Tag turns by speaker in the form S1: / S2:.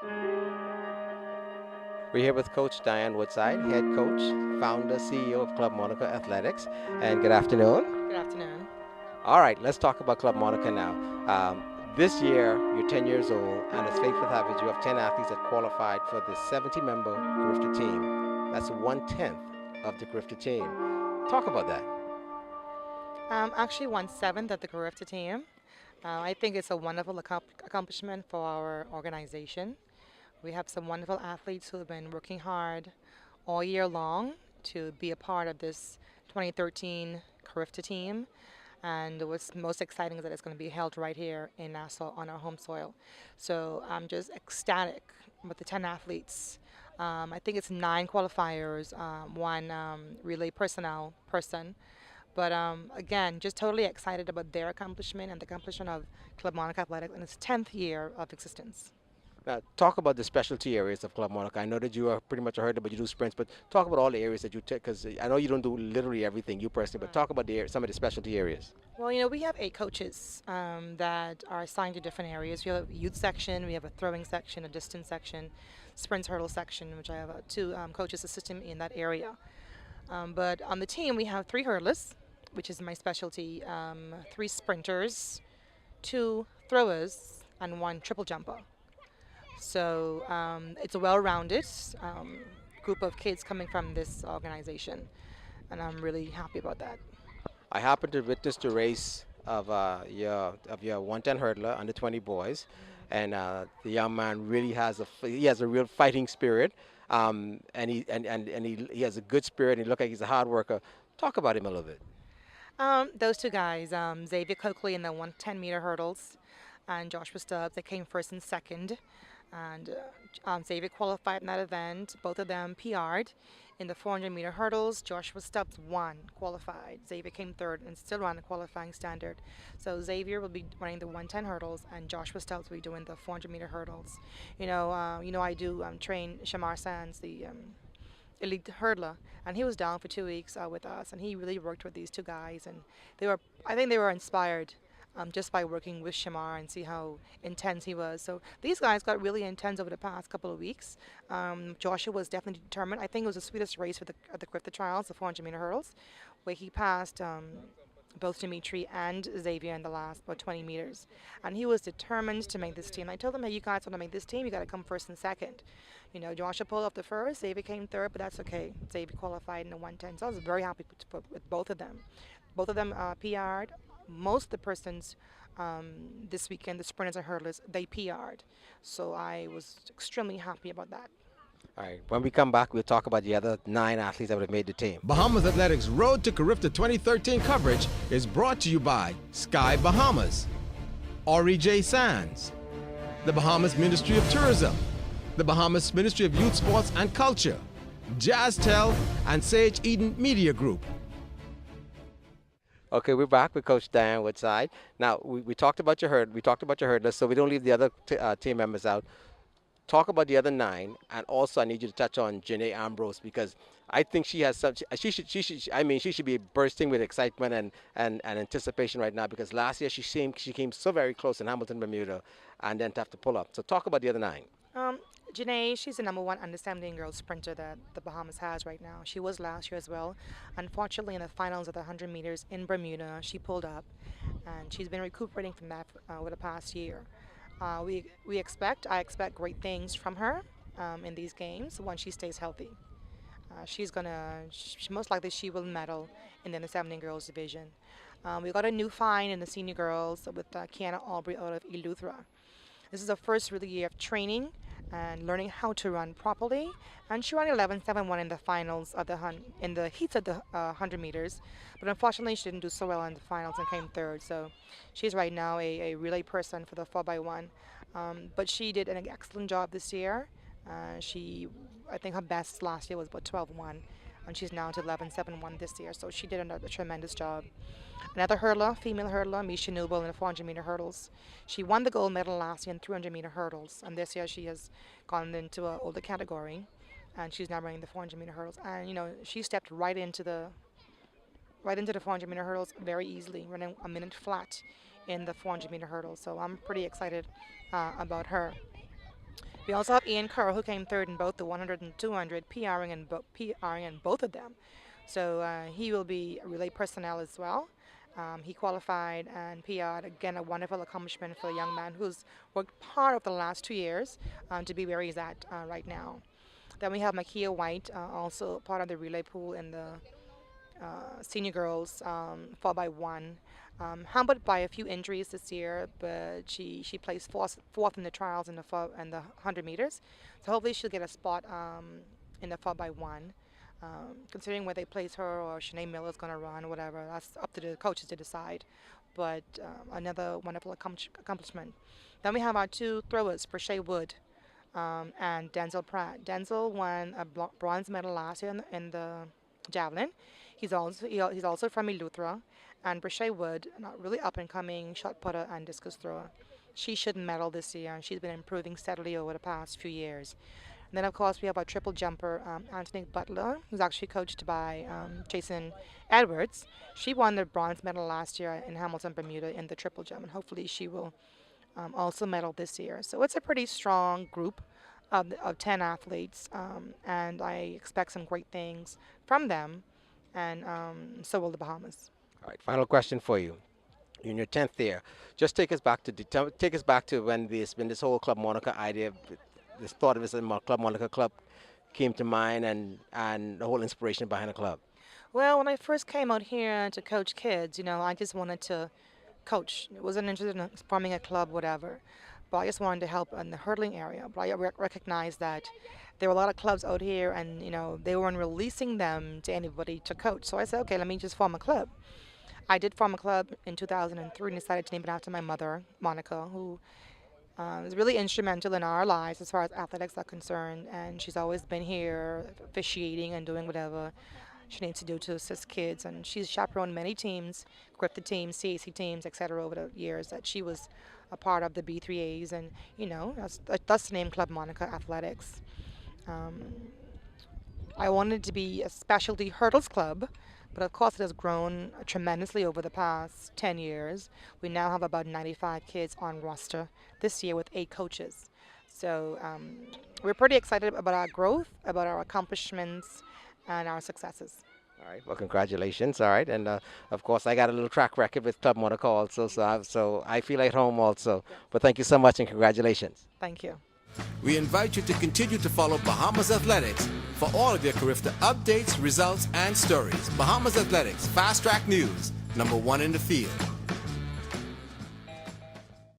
S1: We're here with Coach Dianne Woodside, head coach, founder, CEO of Club Monaco Athletics. And good afternoon.
S2: Good afternoon.
S1: All right, let's talk about Club Monaco now. This year, you're 10 years old, and as faithful habits, you have 10 athletes that qualified for the 70-member Carifta team. That's one-tenth of the Carifta team. Talk about that.
S2: Actually, 1/7 of the Carifta team. I think it's a wonderful accomplishment for our organization. We have some wonderful athletes who have been working hard all year long to be a part of this 2013 Carifta team. And what's most exciting is that it's going to be held right here in Nassau on our home soil. So I'm just ecstatic with the 10 athletes. I think it's 9 qualifiers, one relay personnel person. But again, just totally excited about their accomplishment and the accomplishment of Club Monaco Athletics in its 10th year of existence.
S1: Now, talk about the specialty areas of Club Monaco. I know that you are pretty much a hurdler, but you do sprints. But talk about all the areas that you take, because I know you don't do literally everything you personally. But
S2: Right.
S1: talk about some of the specialty areas.
S2: Well, we have 8 coaches that are assigned to different areas. We have a youth section, we have a throwing section, a distance section, sprint hurdle section, which I have two coaches assisting me in that area. But on the team, we have 3 hurdlers, which is my specialty, 3 sprinters, 2 throwers, and 1 triple jumper. So it's a well-rounded um, group of kids coming from this organization, and I'm really happy about that.
S1: I happened to witness the race of your 110 hurdler under 20 boys, and the young man really he has a real fighting spirit, and he has a good spirit. And he looks like he's a hard worker. Talk about him a little bit.
S2: Those 2 guys, Xavier Coakley in the 110-meter hurdles, and Joshua Stubbs, they came first and second. And Xavier qualified in that event. Both of them PR'd in the 400-meter hurdles. Joshua Stubbs won, qualified. Xavier came third and still ran the qualifying standard. So Xavier will be running the 110 hurdles, and Joshua Stubbs will be doing the 400-meter hurdles. I do train Shamar Sands, the elite hurdler, and he was down for 2 weeks with us, and he really worked with these 2 guys, and I think they were inspired just by working with Shamar and see how intense he was. So these guys got really intense over the past couple of weeks. Joshua was definitely determined. I think it was the sweetest race for at the Carifta Trials, the 400-meter hurdles, where he passed both Dimitri and Xavier in the last about 20 meters. And he was determined to make this team. I told him, hey, you guys want to make this team, you got to come first and second. Joshua pulled up the first, Xavier came third, but that's okay. Xavier qualified in the 110. So I was very happy with both of them. Both of them PR'd. Most of the persons this weekend, the sprinters and hurdlers, they PR'd. So I was extremely happy about that.
S1: All right. When we come back, we'll talk about the other 9 athletes that would have made the team.
S3: Bahamas Athletics Road to Carifta 2013 coverage is brought to you by Sky Bahamas, Ori J. Sands, the Bahamas Ministry of Tourism, the Bahamas Ministry of Youth, Sports and Culture, Jazztel, and Sage Eden Media Group.
S1: Okay, we're back with Coach Dianne Woodside. Now, we talked about your hurdlers, so we don't leave the other team members out. Talk about the other 9, and also I need you to touch on Janae Ambrose, because I think she has some. She should be bursting with excitement and anticipation right now, because last year she came so very close in Hamilton, Bermuda, and then to have to pull up. So talk about the other 9.
S2: Janae, she's the #1 understanding girl sprinter that the Bahamas has right now. She was last year as well. Unfortunately, in the finals of the 100 meters in Bermuda, she pulled up, and she's been recuperating from that over the past year. I expect great things from her in these games once she stays healthy. Most likely she will medal in the under 17 girls division. We got a new find in the senior girls with Kiana Aubrey out of Eleuthera. This is her first really year of training and learning how to run properly. And she ran 11.71 in the finals of in the heats of the 100 meters. But unfortunately, she didn't do so well in the finals and came third. So she's right now a relay person for the 4x1. But she did an excellent job this year. I think her best last year was about 12.1. And she's now to 11.71 this year. So she did a tremendous job. Another hurdler, female hurdler, Misha Noble in the 400-meter hurdles. She won the gold medal last year in 300-meter hurdles, and this year she has gone into an older category, and she's now running the 400-meter hurdles. And she stepped right into the 400-meter hurdles very easily, running a minute flat in the 400-meter hurdles. So I'm pretty excited about her. We We also have Ian Kerr, who came third in both the 100 and 200, PRing in both of them. So he will be relay personnel as well. He qualified and PR'd. Again, a wonderful accomplishment for a young man who's worked hard over the last 2 years to be where he's at right now. Then we have Makia White, also part of the relay pool in the senior girls 4x1. Hampered by a few injuries this year, but she placed fourth in the trials in the 100 meters. So hopefully she'll get a spot in the 4x1. Considering where they place her or Shanae Miller's going to run, whatever, that's up to the coaches to decide. But another wonderful accomplishment. Then we have our two throwers, Brashay Wood and Denzel Pratt. Denzel won a bronze medal last year in the javelin. He's also from Eleuthera. And Brashay Wood, not really up and coming shot putter and discus thrower. She should medal this year, and she's been improving steadily over the past few years. And then, of course, we have our triple jumper, Anthony Butler, who's actually coached by Jason Edwards. She won the bronze medal last year in Hamilton, Bermuda in the triple jump, and hopefully she will also medal this year. So it's a pretty strong group of 10 athletes, and I expect some great things from them, and so will the Bahamas.
S1: All right, final question for you. In your 10th year, just take us back to when this whole Club Monica idea, this thought of this Club Monica Club came to mind, and the whole inspiration behind the club.
S2: Well, when I first came out here to coach kids, I just wanted to coach. I wasn't interested in forming a club, whatever. But I just wanted to help in the hurdling area. But I recognized that there were a lot of clubs out here, and they weren't releasing them to anybody to coach. So I said, okay, let me just form a club. I did form a club in 2003 and decided to name it after my mother, Monica, who is really instrumental in our lives as far as athletics are concerned. And she's always been here officiating and doing whatever she needs to do to assist kids. And she's chaperoned many teams, Carifta teams, CAC teams, etc. over the years that she was a part of the B3As. And, that's the name Club Monica Athletics. I wanted it to be a specialty hurdles club. But of course, it has grown tremendously over the past 10 years. We now have about 95 kids on roster this year with 8 coaches. So we're pretty excited about our growth, about our accomplishments, and our successes.
S1: All right. Well, congratulations. All right. And of course, I got a little track record with Club Monica also, so I feel at home also. But thank you so much and congratulations.
S2: Thank you.
S3: We invite you to continue to follow Bahamas Athletics for all of your Carifta updates, results, and stories. Bahamas Athletics, Fast Track News, #1 in the field.